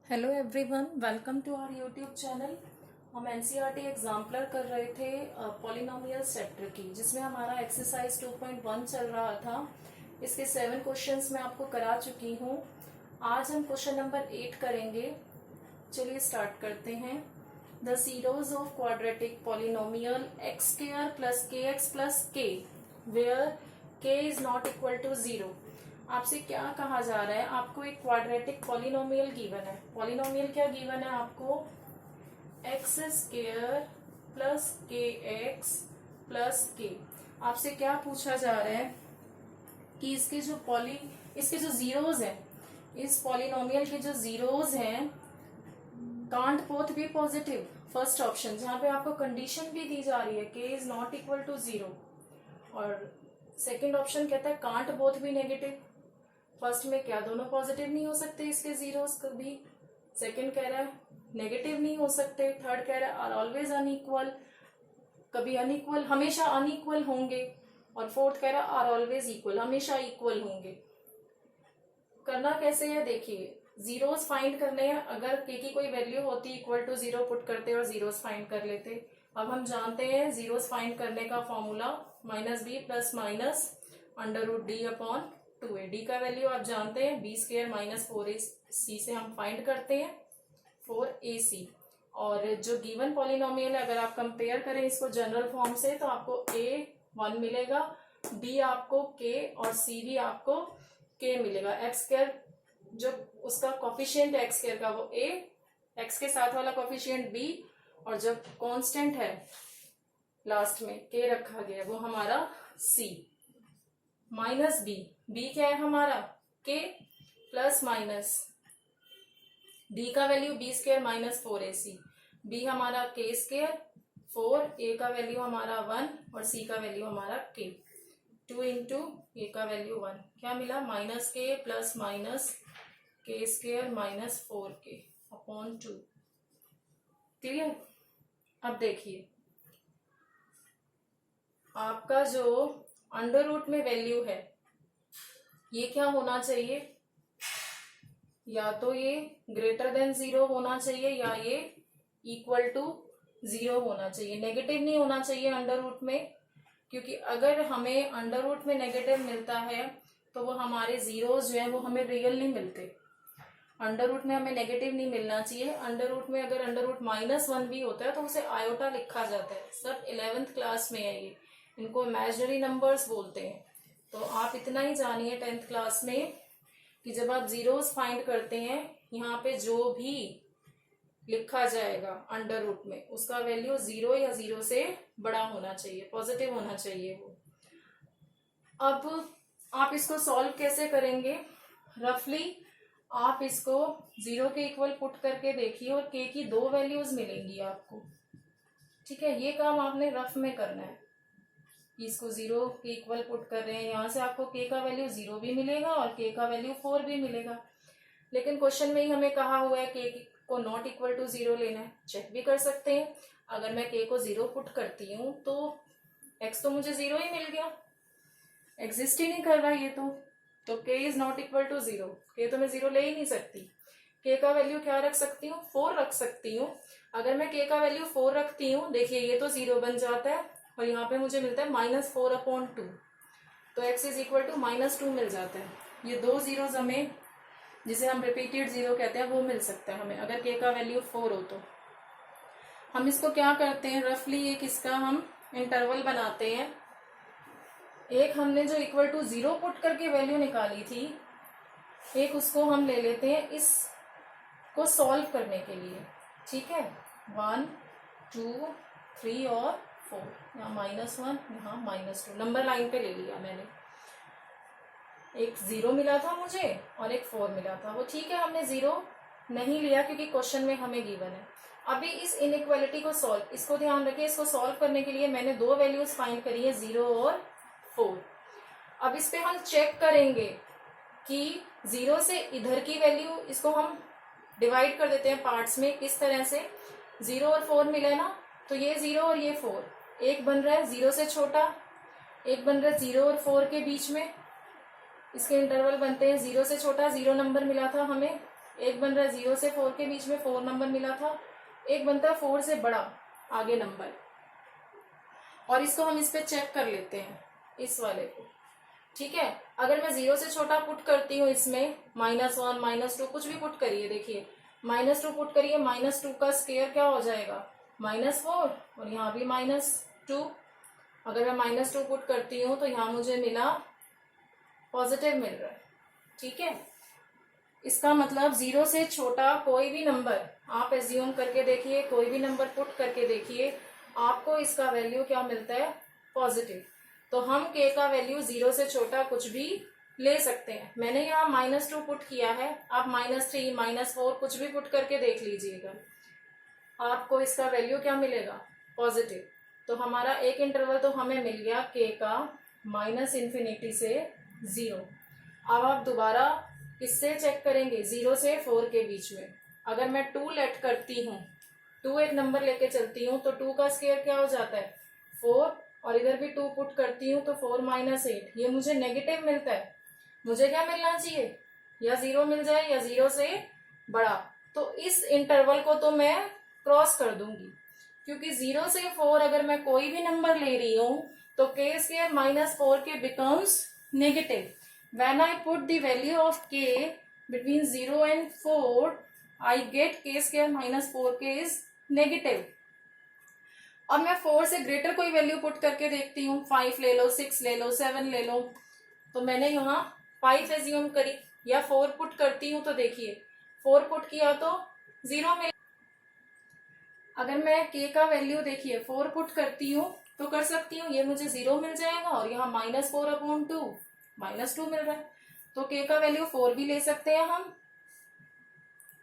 Hello everyone, welcome to our YouTube channel. हम NCERT exemplar कर रहे थे पॉलिनोमियल सेक्टर की, जिसमें हमारा एक्सरसाइज 2.1 चल रहा था। इसके 7 क्वेश्चंस मैं आपको करा चुकी हूँ। आज हम क्वेश्चन नंबर 8 करेंगे। चलिए स्टार्ट करते हैं। The zeros of quadratic polynomial x square plus के एक्स प्लस के वेयर के इज नॉट इक्वल टू 0। आपसे क्या कहा जा रहा है? आपको एक क्वाड्रेटिक पॉलिनोमियल गिवन है। पॉलिनोमियल क्या गिवन है आपको? एक्स स्क्वायर प्लस के एक्स प्लस के। आपसे क्या पूछा जा रहा है कि इसके जो जीरोज हैं, इस पॉलिनोमियल के जो जीरोज हैं, can't both be positive. First option, जहां पे आपको कंडीशन भी दी जा रही है के इज नॉट इक्वल टू 0। और सेकेंड ऑप्शन कहता है can't both be negative. First में क्या दोनों पॉजिटिव नहीं हो सकते इसके जीरोस कभी? सेकंड कह रहा है नेगेटिव नहीं हो सकते। थर्ड कह रहा है आर ऑलवेज अनइक्वल, कभी अनइक्वल, हमेशा अनइक्वल होंगे। और फोर्थ कह रहा है आर ऑलवेज इक्वल, हमेशा इक्वल होंगे। करना कैसे है देखिए, जीरोस फाइंड करने हैं। अगर के की कोई वैल्यू होती इक्वल टू 0 पुट करते और जीरोस फाइंड कर लेते। अब हम जानते हैं जीरोस फाइंड करने का formula minus b plus minus under root d upon 2a। D का वैल्यू आप जानते हैं बी स्क्वायर माइनस 4ac से हम फाइंड करते हैं 4ac। और जो गिवन पॉलिनोमियल है, अगर आप कंपेयर करें इसको जनरल फॉर्म से, तो आपको a 1 मिलेगा, b आपको k और c भी आपको k मिलेगा। एक्स स्क्वायर जो उसका कॉफिशियंट है एक्स स्क्वायर का वो a, एक्स के साथ वाला कॉफिशियंट b, और जो कांस्टेंट है लास्ट में k रखा गया वो हमारा c। माइनस बी क्या है हमारा? के प्लस माइनस डी का value b square minus 4ac। B हमारा के स्क्वायर 4, ए का वैल्यू हमारा 1 और सी का वैल्यू हमारा के। 2 इंटू ए का वैल्यू 1, क्या मिला? माइनस के प्लस माइनस के square minus 4k upon 2। Clear? अब देखिए आपका जो अंडर रूट में वैल्यू है ये क्या होना चाहिए? या तो ये ग्रेटर देन 0 होना चाहिए या ये इक्वल टू 0 होना चाहिए। नेगेटिव नहीं होना चाहिए अंडर रूट में, क्योंकि अगर हमें अंडर रूट में नेगेटिव मिलता है तो वो हमारे जीरोस जो है वो हमें रियल नहीं मिलते। अंडर रूट में हमें नेगेटिव नहीं मिलना चाहिए। अंडर रूट में अगर अंडर रूट -1 भी होता है तो उसे आयोटा लिखा जाता है। सब 11th क्लास में है ये, इनको इमेजिनरी नंबर्स बोलते हैं। तो आप इतना ही जानिए 10th क्लास में कि जब आप जीरोस फाइंड करते हैं, यहाँ पे जो भी लिखा जाएगा अंडर रूट में उसका वैल्यू 0 या 0 से बड़ा होना चाहिए, पॉजिटिव होना चाहिए वो। अब आप इसको सॉल्व कैसे करेंगे? रफली आप इसको 0 के इक्वल पुट करके देखिए और k की 2 वैल्यूज मिलेंगी आपको। ठीक है, ये काम आपने रफ में करना है। इसको 0 के इक्वल पुट कर रहे हैं, यहाँ से आपको k का वैल्यू 0 भी मिलेगा और k का वैल्यू 4 भी मिलेगा। लेकिन क्वेश्चन में ही हमें कहा हुआ है k को नॉट इक्वल टू 0 लेना है। चेक भी कर सकते हैं, अगर मैं k को 0 पुट करती हूँ तो x तो मुझे 0 ही मिल गया, एग्जिस्ट ही नहीं कर रहा ये तो k is not equal to 0। k तो मैं 0 ले ही नहीं सकती। k का वैल्यू क्या रख सकती हूँ? 4 रख सकती हूँ। अगर मैं k का वैल्यू 4 रखती हूँ, देखिए ये तो 0 बन जाता है और यहाँ पे मुझे मिलता है -4 अपॉन 2, तो x इज इक्वल टू -2 मिल जाता है। ये 2 जीरोस हमें, जिसे हम रिपीटेड 0 कहते हैं, वो मिल सकता है हमें अगर k का वैल्यू 4 हो तो। हम इसको क्या करते हैं, रफली एक इसका हम इंटरवल बनाते हैं। एक हमने जो इक्वल टू 0 पुट करके वैल्यू निकाली थी, एक उसको हम ले लेते हैं इसको सॉल्व करने के लिए। ठीक है, 1 2 3 और 4, यहाँ -1 यहाँ -2, नंबर लाइन पे ले लिया मैंने। एक 0 मिला था मुझे और एक 4 मिला था, वो ठीक है, हमने 0 नहीं लिया क्योंकि क्वेश्चन में हमें गिवन है। अभी इस इनइक्वालिटी को सॉल्व, इसको ध्यान रखिए, इसको सॉल्व करने के लिए मैंने 2 वैल्यूज फाइंड करी है, 0 और 4। अब इस पे हम चेक करेंगे कि 0 से इधर की वैल्यू, इसको हम डिवाइड कर देते हैं पार्ट्स में। किस तरह से? 0 और 4 मिले ना, तो ये 0 और ये 4, एक बन रहा है 0 से छोटा, एक बन रहा है 0 और 4 के बीच में। इसके इंटरवल बनते हैं 0 से छोटा, 0 नंबर मिला था हमें, एक बन रहा है 0 से 4 के बीच में 4 नंबर मिला था, एक बनता है 4 से बड़ा आगे नंबर। और इसको हम इस पे चेक कर लेते हैं, इस वाले को, ठीक है। अगर मैं 0 से छोटा पुट करती हूँ इसमें -1 -2 कुछ भी पुट करिए, देखिए -2 पुट करिए, -2 का स्क्वायर क्या हो जाएगा -4, और यहाँ भी -2। अगर मैं -2 पुट करती हूँ तो यहाँ मुझे मिला पॉजिटिव मिल रहा है, ठीक है। इसका मतलब 0 से छोटा कोई भी नंबर आप एज्यूम करके देखिए, कोई भी नंबर पुट करके देखिए, आपको इसका वैल्यू क्या मिलता है पॉजिटिव। तो हम k का वैल्यू 0 से छोटा कुछ भी ले सकते हैं। मैंने यहाँ -2 पुट किया है, आप -3 -4 कुछ भी पुट करके देख लीजिएगा, आपको इसका वैल्यू क्या मिलेगा पॉजिटिव। तो हमारा एक इंटरवल तो हमें मिल गया k का -∞ से 0। अब आप दोबारा इससे चेक करेंगे 0 से 4 के बीच में, अगर मैं 2 लेट करती हूँ, 2 एक नंबर लेके चलती हूँ, तो 2 का स्क्वायर क्या हो जाता है 4, और इधर भी 2 पुट करती हूँ तो 4 - 8, ये मुझे नेगेटिव मिलता है। मुझे क्या मिलना चाहिए, या 0 मिल जाए या 0 से बड़ा। तो इस इंटरवल को तो मैं क्रॉस कर दूंगी, क्योंकि 0 से 4 अगर मैं कोई भी नंबर ले रही हूँ तो k स्क्वायर -4 के becomes negative. When I put the value of k between 0 and 4, I get k square -4k is negative. अब मैं 4 से ग्रेटर कोई वैल्यू पुट करके देखती हूँ, 5 ले लो, 6 ले लो, 7 ले लो। तो मैंने यहाँ 5 एज्यूम करी, या 4 पुट करती हूँ तो देखिए 4 पुट किया तो 0 मिल। अगर मैं k का वैल्यू देखिए 4 पुट करती हूँ तो कर सकती हूँ, ये मुझे 0 मिल जाएगा, और यहाँ -4/2 -2 मिल रहा है। तो k का वैल्यू 4 भी ले सकते हैं हम,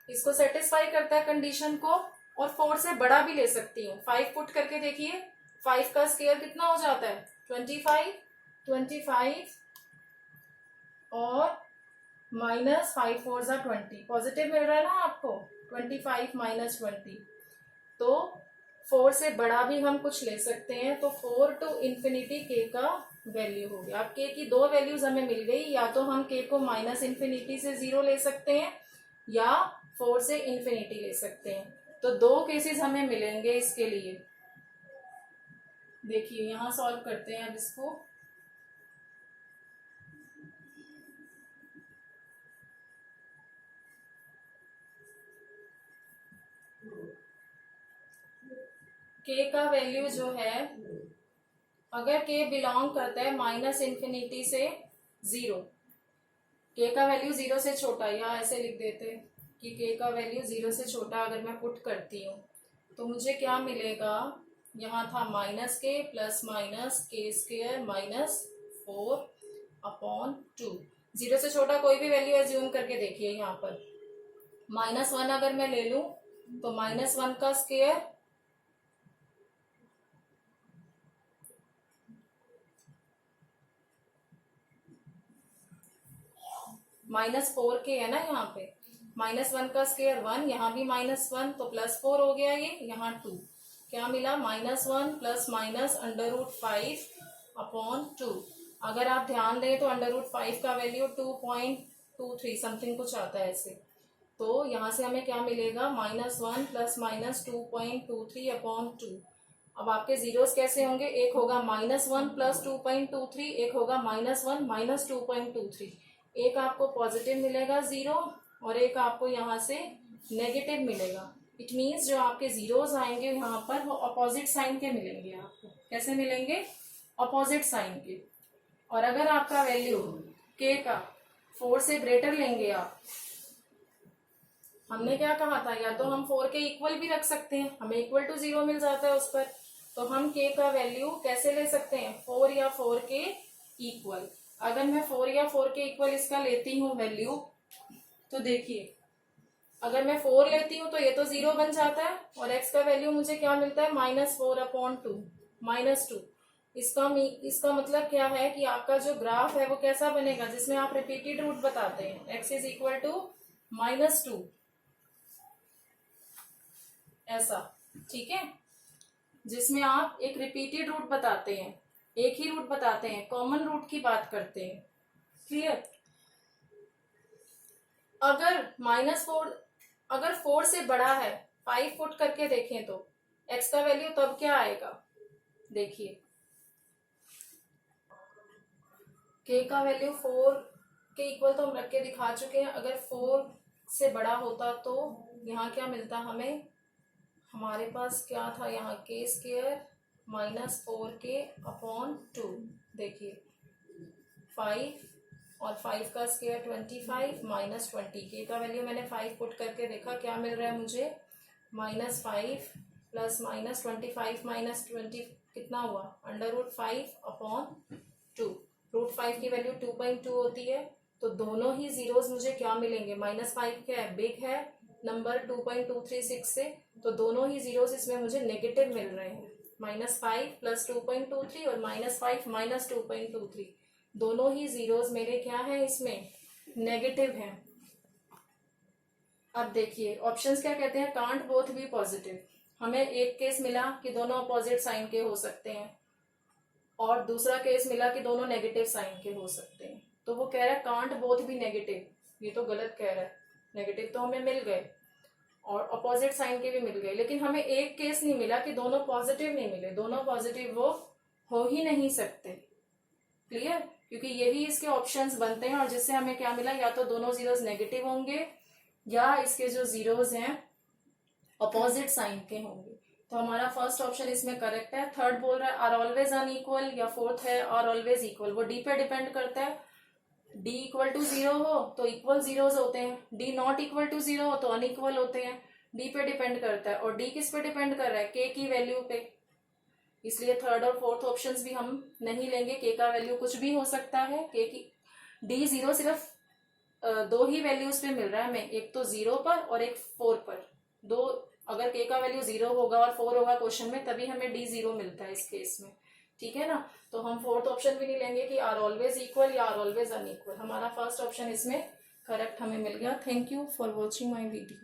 इसको सेटिस्फाई करता है कंडीशन को, और 4 से बड़ा भी ले सकती हूँ। 5 पुट करके देखिए, 5 का स्क्वायर कितना हो जाता है 25 और -5 4 जा 20, पॉजिटिव मिल रहा है ना आपको, 25 - 20। तो 4 से बड़ा भी हम कुछ ले सकते हैं। तो 4 to ∞ k का वैल्यू हो गया। अब k की दो वैल्यूज हमें मिल गई, या तो हम k को -∞ से 0 ले सकते हैं, या 4 से ∞ ले सकते हैं। तो दो केसेस हमें मिलेंगे इसके लिए। देखिए यहां सॉल्व करते हैं अब इसको। k का वैल्यू जो है, अगर k बिलोंग करता है -∞ से 0, k का वैल्यू 0 से छोटा, या ऐसे लिख देते हैं कि k का वैल्यू 0 से छोटा अगर मैं पुट करती हूँ तो मुझे क्या मिलेगा, यहाँ था -k + k² -4/2। 0 से छोटा कोई भी वैल्यू एज्यूम करके देखिए, यहाँ पर -1 अगर मैं ले लूं तो -1 का स्क्वायर -4k है ना, यहाँ पे -1 का स्क्वायर 1, यहाँ भी -1 तो +4 हो गया, ये यहाँ 2, क्या मिला -1 ± √5/2। अगर आप ध्यान दें तो √5 का वैल्यू 2.23 समथिंग कुछ आता है ऐसे। तो यहाँ से हमें क्या मिलेगा, -1 ± 2.23/2। अब आपके जीरोस कैसे होंगे, एक होगा -1 + 2.23, एक होगा -1 - 2.23। एक आपको पॉजिटिव मिलेगा 0, और एक आपको यहाँ से नेगेटिव मिलेगा। इट मीन्स जो आपके जीरोस आएंगे यहाँ पर वो अपोजिट साइन के मिलेंगे आपको। कैसे मिलेंगे, अपोजिट साइन के। और अगर आपका वैल्यू k का 4 से ग्रेटर लेंगे आप, हमने क्या कहा था, या तो हम 4 के इक्वल भी रख सकते हैं, हमें इक्वल टू 0 मिल जाता है उस पर। तो हम k का वैल्यू कैसे ले सकते हैं, 4 या 4 के इक्वल। अगर मैं 4 या 4 के इक्वल इसका लेती हूँ वैल्यू, तो देखिए अगर मैं 4 लेती हूँ तो ये तो 0 बन जाता है, और x का वैल्यू मुझे क्या मिलता है -4/2 -2। इसका मतलब क्या है कि आपका जो ग्राफ है वो कैसा बनेगा, जिसमें आप रिपीटेड रूट बताते हैं, x इज इक्वल टू -2 ऐसा, ठीक है, जिसमें आप एक रिपीटेड रूट बताते हैं, एक ही रूट बताते हैं, कॉमन रूट की बात करते हैं। क्लियर। अगर -4 अगर 4 से बड़ा है, 5 पुट करके देखें तो x का वैल्यू तब क्या आएगा, देखिए k का वैल्यू 4 के इक्वल तो हम रख के दिखा चुके हैं। अगर 4 से बड़ा होता तो यहाँ क्या मिलता हमें, हमारे पास क्या था यहाँ k स्क्वायर -4k/2, देखिए 5 और 5 का स्क्वायर 25 -20, k का वैल्यू मैंने 5 पुट करके देखा, क्या मिल रहा है मुझे, -5 प्लस -25 -20 कितना हुआ, √5/2। √5 की वैल्यू 2.2 होती है, तो दोनों ही जीरोस मुझे क्या मिलेंगे, -5 क्या है, बिग है नंबर 2.236 से, तो दोनों ही जीरोस इसमें मुझे नेगेटिव मिल रहे हैं, -5 प्लस 2.23 और -5 माइनस 2.23, दोनों ही जीरोस मेरे क्या है, इसमें नेगेटिव हैं। अब देखिए ऑप्शंस क्या कहते हैं, कांट बोथ बी पॉजिटिव, हमें एक केस मिला कि दोनों अपोजिट साइन के हो सकते हैं और दूसरा केस मिला कि दोनों नेगेटिव साइन के हो सकते हैं, तो वो कह रहा है कांट बोथ बी नेगेटिव, ये तो गलत कह रहा है, नेगेटिव तो हमें मिल गए और अपोजिट साइन के भी मिल गए, लेकिन हमें एक केस नहीं मिला कि दोनों पॉजिटिव नहीं मिले, दोनों पॉजिटिव वो हो ही नहीं सकते, क्लियर, क्योंकि यही इसके ऑप्शंस बनते हैं और जिससे हमें क्या मिला, या तो दोनों जीरोस नेगेटिव होंगे या इसके जो जीरोस हैं अपोजिट साइन के होंगे, तो हमारा फर्स्ट ऑप्शन इसमें करेक्ट है। थर्ड बोल रहा है आर ऑलवेज अनइक्वल, या फोर्थ है आर ऑलवेज इक्वल, वो डी पे डिपेंड करता है, डी इक्वल टू 0 हो तो इक्वल जीरोस होते हैं, डी नॉट इक्वल टू 0 हो तो अनइक्वल होते हैं, डी पे डिपेंड करता है, और डी किस पे डिपेंड कर रहा है, के की वैल्यू पे, इसलिए थर्ड और फोर्थ ऑप्शंस भी हम नहीं लेंगे, के का वैल्यू कुछ भी हो सकता है, के की डी 0 सिर्फ दो ही वैल्यूज पे मिल रहा है हमें, एक तो 0 पर और एक 4 पर, दो, अगर के का वैल्यू 0 होगा और 4 होगा क्वेश्चन में तभी हमें डी 0 मिलता है इस केस में, ठीक है ना, तो हम फोर्थ ऑप्शन भी नहीं लेंगे कि आर ऑलवेज इक्वल या आर ऑलवेज अनइक्वल, हमारा फर्स्ट ऑप्शन इसमें करेक्ट हमें मिल गया। Thank you for watching my video.